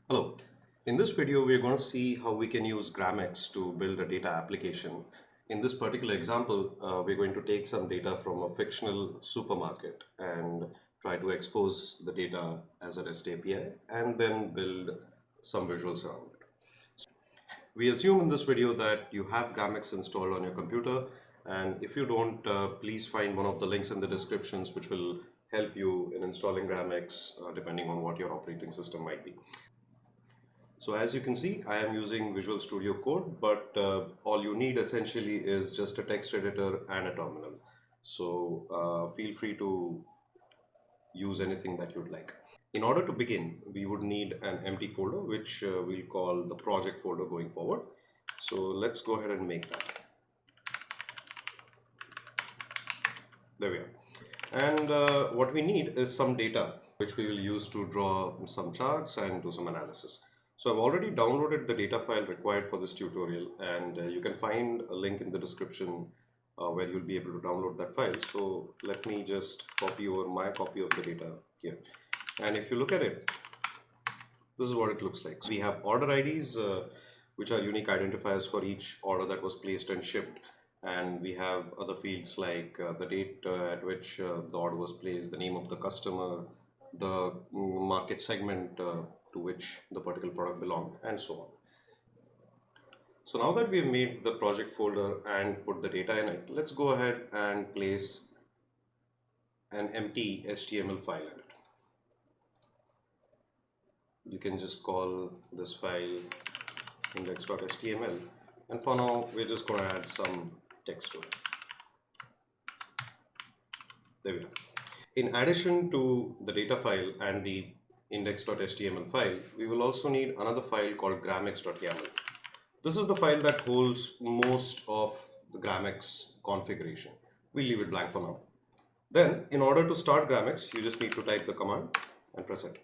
Hello. In this video, we're going to see how we can use Gramex to build a data application. In this particular example, we're going to take some data from a fictional supermarket and try to expose the data as a REST API and then build some visuals around it. We assume in this video that you have Gramex installed on your computer, and if you don't, please find one of the links in the descriptions which will help you in installing Gramex depending on what your operating system might be. So as you can see, I am using Visual Studio Code, but all you need essentially is just a text editor and a terminal. So feel free to use anything that you'd like. In order to begin, we would need an empty folder, which we'll call the project folder going forward. So let's go ahead and make that. There we are. And what we need is some data, which we will use to draw some charts and do some analysis. So I've already downloaded the data file required for this tutorial, and you can find a link in the description where you'll be able to download that file. So let me just copy over my copy of the data here. And if you look at it, this is what it looks like. So we have order IDs, which are unique identifiers for each order that was placed and shipped. And we have other fields like the date at which the order was placed, the name of the customer, the market segment to which the particular product belonged, and so on. So now that we've made the project folder and put the data in it, let's go ahead and place an empty HTML file in it. You can just call this file index.html, and for now we're just going to add some text to it. There we are. In addition to the data file and the index.html file, we will also need another file called gramex.yaml. This is the file that holds most of the Gramex configuration. We'll leave it blank for now. Then, in order to start Gramex, you just need to type the command and press enter.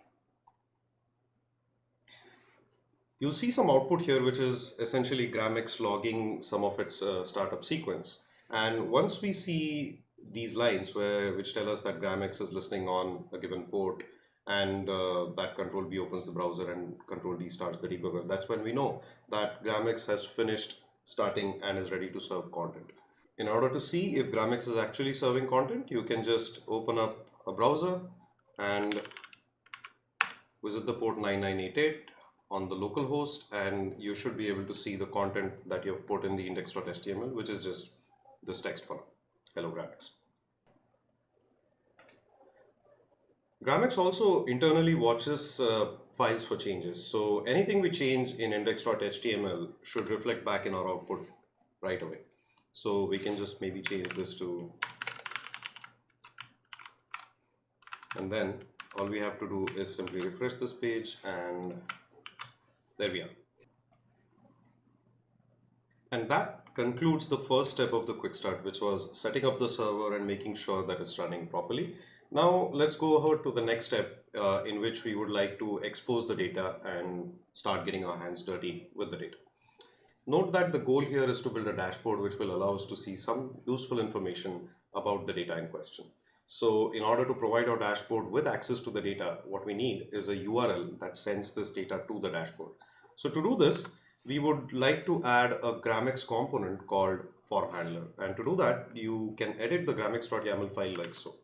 You'll see some output here, which is essentially Gramex logging some of its startup sequence. And once we see these lines which tell us that Gramex is listening on a given port, and that control B opens the browser and control D starts the debugger, that's when we know that Gramex has finished starting and is ready to serve content. In order to see if Gramex is actually serving content, you can just open up a browser and visit the port 9988 on the local host, and you should be able to see the content that you have put in the index.html, which is just this text for now. Hello Gramex. Gramex also internally watches files for changes. So anything we change in index.html should reflect back in our output right away. So we can just maybe change this to, and then all we have to do is simply refresh this page, and there we are. And that concludes the first step of the quick start, which was setting up the server and making sure that it's running properly. Now let's go ahead to the next step in which we would like to expose the data and start getting our hands dirty with the data. Note that the goal here is to build a dashboard which will allow us to see some useful information about the data in question. So in order to provide our dashboard with access to the data, what we need is a URL that sends this data to the dashboard. So to do this, we would like to add a Gramex component called form handler. And to do that, you can edit the gramex.yaml file like so.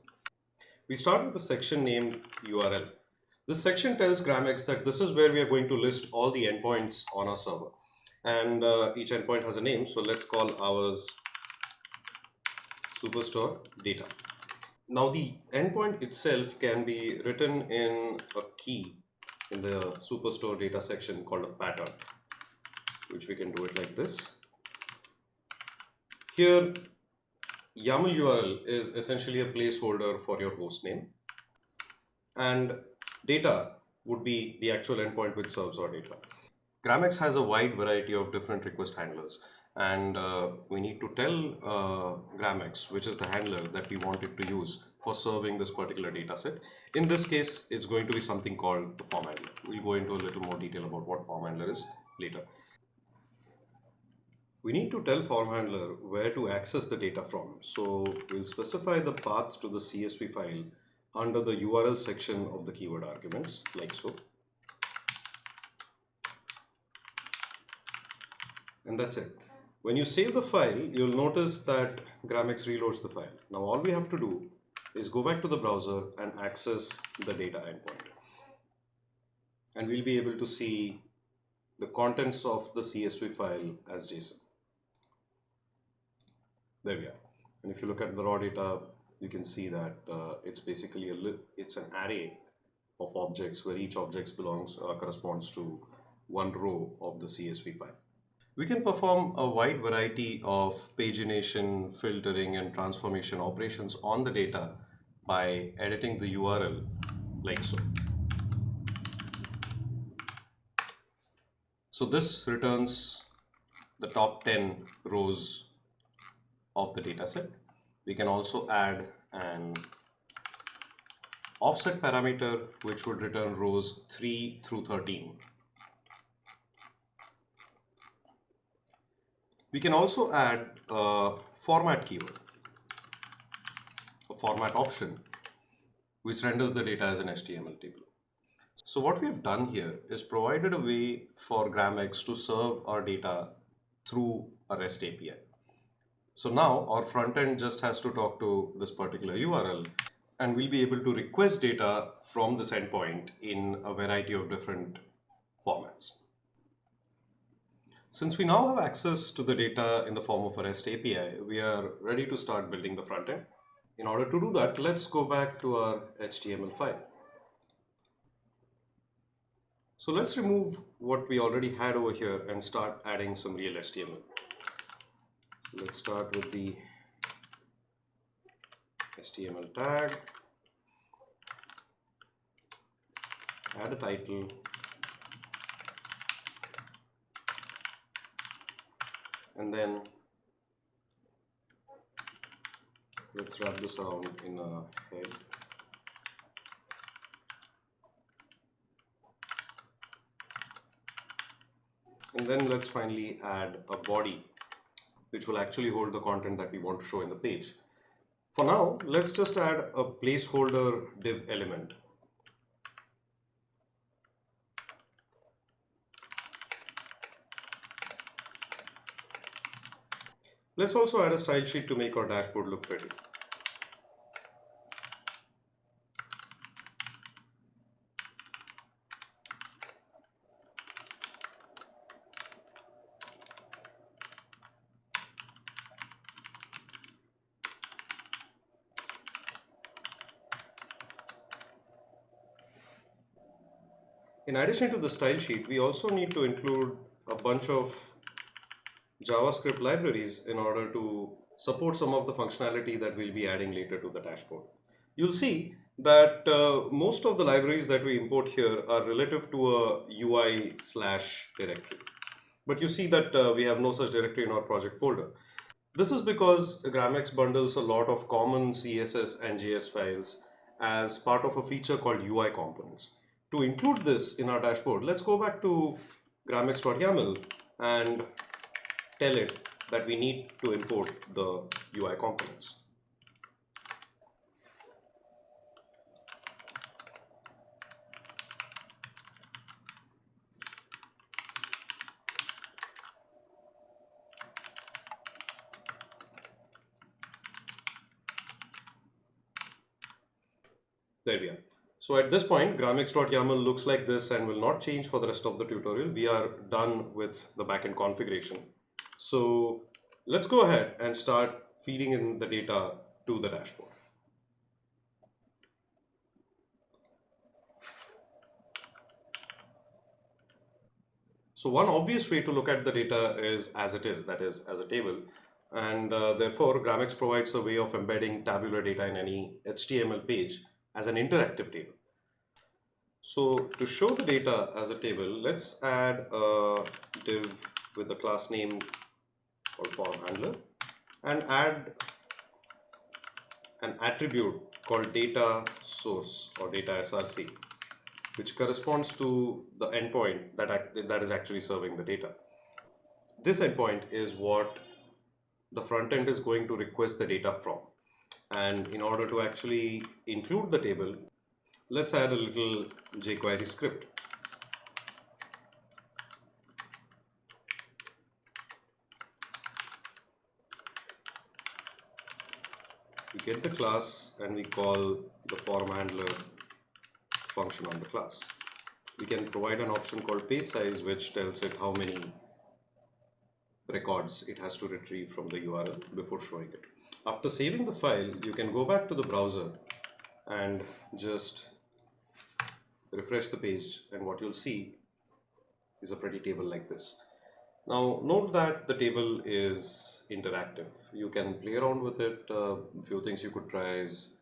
We start with the section named URL. This section tells Gramex that this is where we are going to list all the endpoints on our server. And each endpoint has a name, so let's call ours Superstore data. Now the endpoint itself can be written in a key in the Superstore data section called a pattern, which we can do it like this. Here, YAML URL is essentially a placeholder for your host name, and data would be the actual endpoint which serves our data. Gramex has a wide variety of different request handlers, and we need to tell Gramex which is the handler that we want it to use for serving this particular data set. In this case, it's going to be something called the form handler. We'll go into a little more detail about what form handler is later. We need to tell form handler where to access the data from. So we'll specify the path to the CSV file under the URL section of the keyword arguments, like so. And that's it. When you save the file, you'll notice that Gramex reloads the file. Now all we have to do is go back to the browser and access the data endpoint. And we'll be able to see the contents of the CSV file as JSON. There we are. And if you look at the raw data, you can see that it's basically it's an array of objects where each object corresponds to one row of the CSV file. We can perform a wide variety of pagination, filtering, and transformation operations on the data by editing the URL like so. So this returns the top 10 rows of the data set. We can also add an offset parameter which would return rows 3 through 13. We can also add a format keyword, a format option, which renders the data as an HTML table. So what we have done here is provided a way for Gramex to serve our data through a REST API. So now our front end just has to talk to this particular URL, and we'll be able to request data from this endpoint in a variety of different formats. Since we now have access to the data in the form of a REST API, we are ready to start building the front end. In order to do that, let's go back to our HTML file. So let's remove what we already had over here and start adding some real HTML. Let's start with the HTML tag, add a title, and then let's wrap this around in a head. And then let's finally add a body, which will actually hold the content that we want to show in the page. For now, let's just add a placeholder div element. Let's also add a style sheet to make our dashboard look pretty. In addition to the style sheet, we also need to include a bunch of JavaScript libraries in order to support some of the functionality that we'll be adding later to the dashboard. You'll see that most of the libraries that we import here are relative to a UI/directory. But you see that we have no such directory in our project folder. This is because Gramex bundles a lot of common CSS and JS files as part of a feature called UI components. To include this in our dashboard, let's go back to gramex.yaml and tell it that we need to import the UI components. There we are. So at this point, gramex.yaml looks like this and will not change for the rest of the tutorial. We are done with the backend configuration. So let's go ahead and start feeding in the data to the dashboard. So one obvious way to look at the data is as it is, that is as a table. And therefore, Gramex provides a way of embedding tabular data in any HTML page as an interactive table. So to show the data as a table, let's add a div with the class name called form handler and add an attribute called data source or data SRC, which corresponds to the endpoint that is actually serving the data. This endpoint is what the front end is going to request the data from. And in order to actually include the table, let's add a little jQuery script. we get the class and we call the form handler function on the class. We can provide an option called page size, which tells it how many records it has to retrieve from the URL before showing it. After saving the file, you can go back to the browser and just refresh the page, and what you'll see is a pretty table like this. Now note that the table is interactive. You can play around with it. A few things you could try is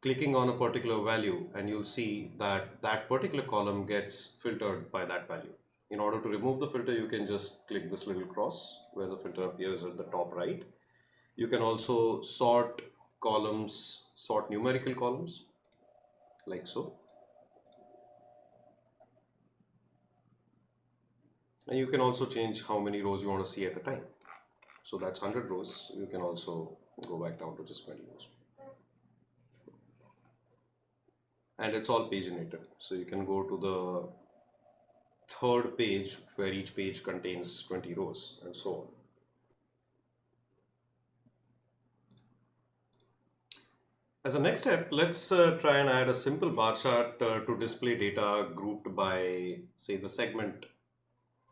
clicking on a particular value and you'll see that that particular column gets filtered by that value. In order to remove the filter, you can just click this little cross where the filter appears at the top right. You can also sort columns, sort numerical columns like so. And you can also change how many rows you want to see at a time. So that's 100 rows. You can also go back down to just 20 rows. And it's all paginated. So you can go to the third page where each page contains 20 rows and so on. As a next step, let's try and add a simple bar chart to display data grouped by, say, the segment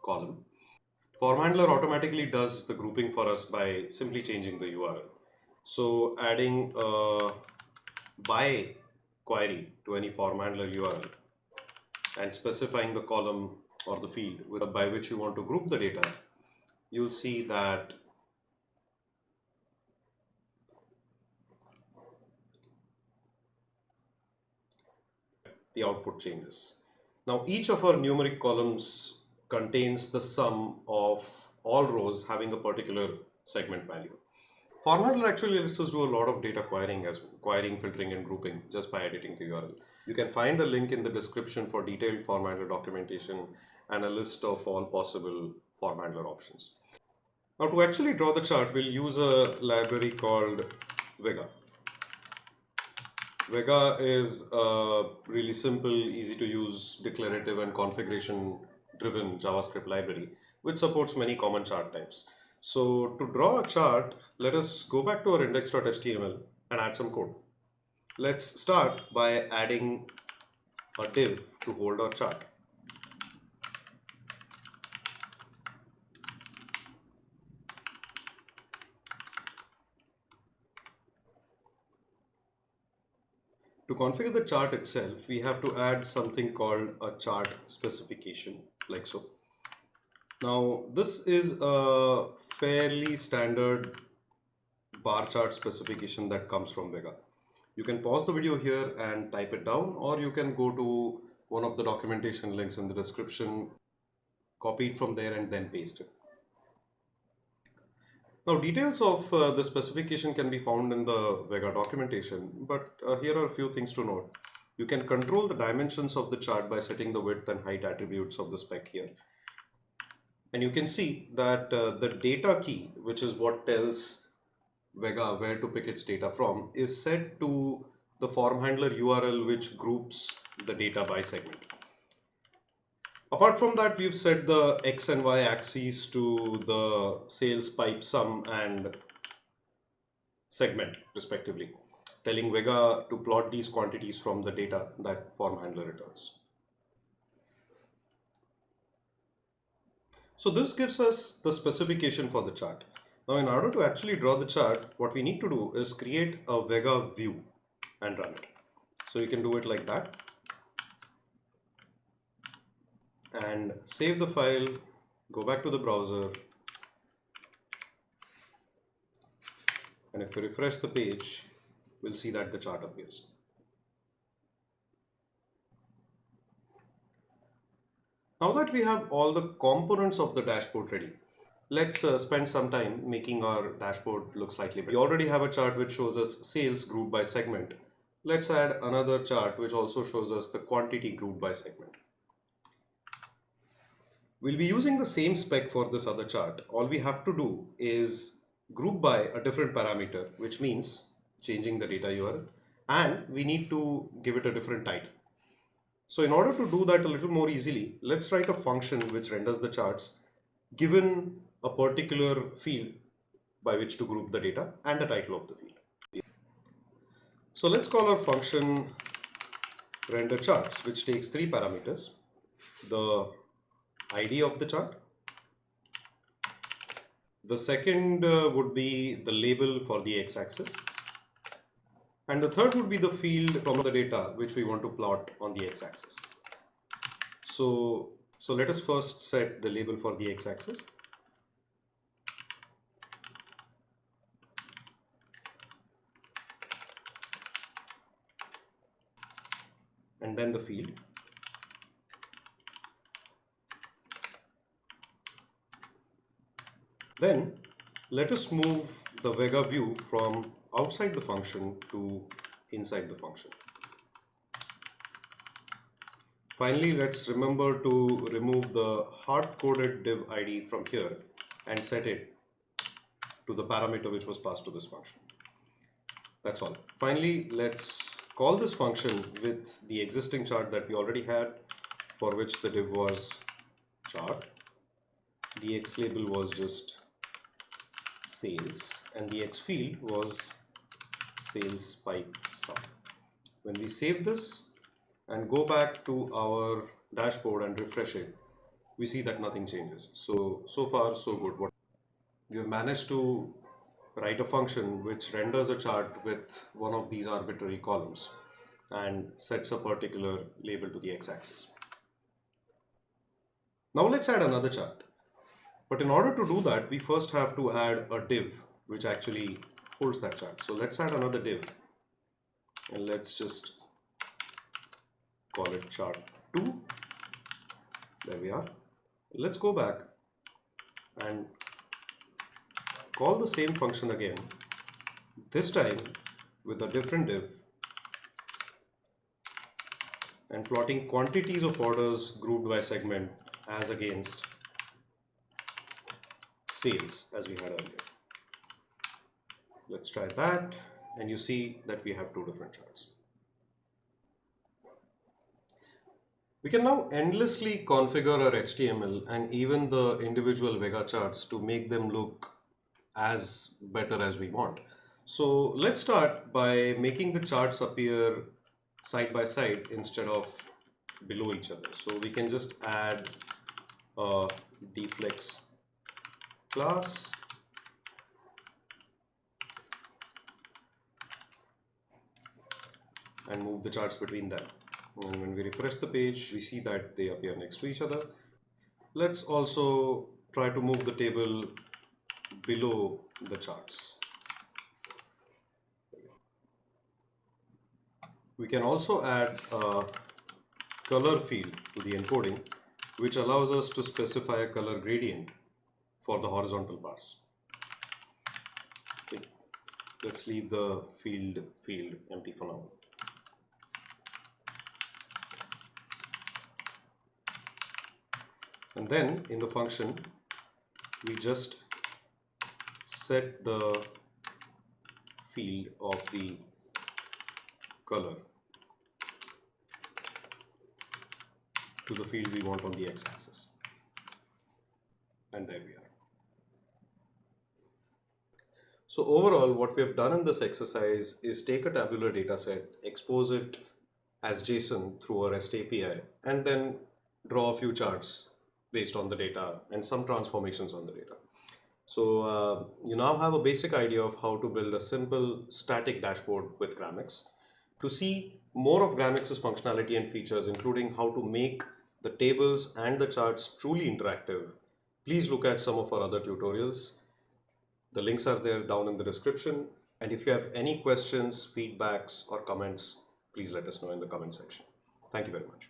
column. Form handler automatically does the grouping for us by simply changing the URL. So adding a by query to any form handler URL and specifying the column or the field by which you want to group the data, you'll see that the output changes. Now each of our numeric columns contains the sum of all rows having a particular segment value. Form handler actually lets us do a lot of data querying, filtering, and grouping just by editing the URL. You can find a link in the description for detailed form handler documentation and a list of all possible form handler options. Now to actually draw the chart, we'll use a library called Vega. Vega is a really simple, easy to use, declarative and configuration driven JavaScript library which supports many common chart types. So to draw a chart, let us go back to our index.html and add some code. Let's start by adding a div to hold our chart. To configure the chart itself, we have to add something called a chart specification, like so. Now, this is a fairly standard bar chart specification that comes from Vega. You can pause the video here and type it down, or you can go to one of the documentation links in the description, copy it from there and then paste it. Now, details of the specification can be found in the Vega documentation, but here are a few things to note. You can control the dimensions of the chart by setting the width and height attributes of the spec here. And you can see that the data key, which is what tells Vega where to pick its data from, is set to the form handler URL, which groups the data by segment. Apart from that, we've set the X and Y axes to the sales pipe sum and segment respectively, telling Vega to plot these quantities from the data that form handler returns. So this gives us the specification for the chart. Now in order to actually draw the chart, what we need to do is create a Vega view and run it. So you can do it like that. And save the file, go back to the browser, and if we refresh the page, we'll see that the chart appears. Now that we have all the components of the dashboard ready, let's spend some time making our dashboard look slightly better. We already have a chart which shows us sales grouped by segment. Let's add another chart which also shows us the quantity grouped by segment. We'll be using the same spec for this other chart. All we have to do is group by a different parameter, which means changing the data URL, and we need to give it a different title. So in order to do that a little more easily, let's write a function which renders the charts given a particular field by which to group the data and the title of the field. So let's call our function render charts, which takes three parameters: the ID of the chart, the second would be the label for the x-axis, and the third would be the field from the data which we want to plot on the x-axis. So let us first set the label for the x-axis. And then the field. Then let us move the Vega view from outside the function to inside the function. Finally, let's remember to remove the hard-coded div ID from here and set it to the parameter which was passed to this function. That's all. Finally, let's call this function with the existing chart that we already had, for which the div was chart. The x label was just sales, and the x field was sales pipe sum. When we save this and go back to our dashboard and refresh it, we see that nothing changes. So far so good. We have managed to write a function which renders a chart with one of these arbitrary columns and sets a particular label to the x-axis. Now let's add another chart. But in order to do that, we first have to add a div which actually holds that chart. So let's add another div, and let's just call it chart2. There we are. Let's go back and call the same function again, this time with a different div, and plotting quantities of orders grouped by segment as against sales as we had earlier. Let's try that, and you see that we have two different charts. We can now endlessly configure our HTML and even the individual Vega charts to make them look as better as we want. So let's start by making the charts appear side by side instead of below each other. So we can just add a deflex class and move the charts between them. And when we refresh the page, we see that they appear next to each other. Let's also try to move the table below the charts. We can also add a color field to the encoding, which allows us to specify a color gradient for the horizontal bars. Okay. Let's leave the field empty for now. And then in the function, we just set the field of the color to the field we want on the x-axis. And there we are. So overall, what we have done in this exercise is take a tabular data set, expose it as JSON through our REST API, and then draw a few charts based on the data and some transformations on the data. So you now have a basic idea of how to build a simple static dashboard with Gramex. To see more of Gramex's functionality and features, including how to make the tables and the charts truly interactive, please look at some of our other tutorials. The links are there down in the description. And if you have any questions, feedbacks, or comments, please let us know in the comment section. Thank you very much.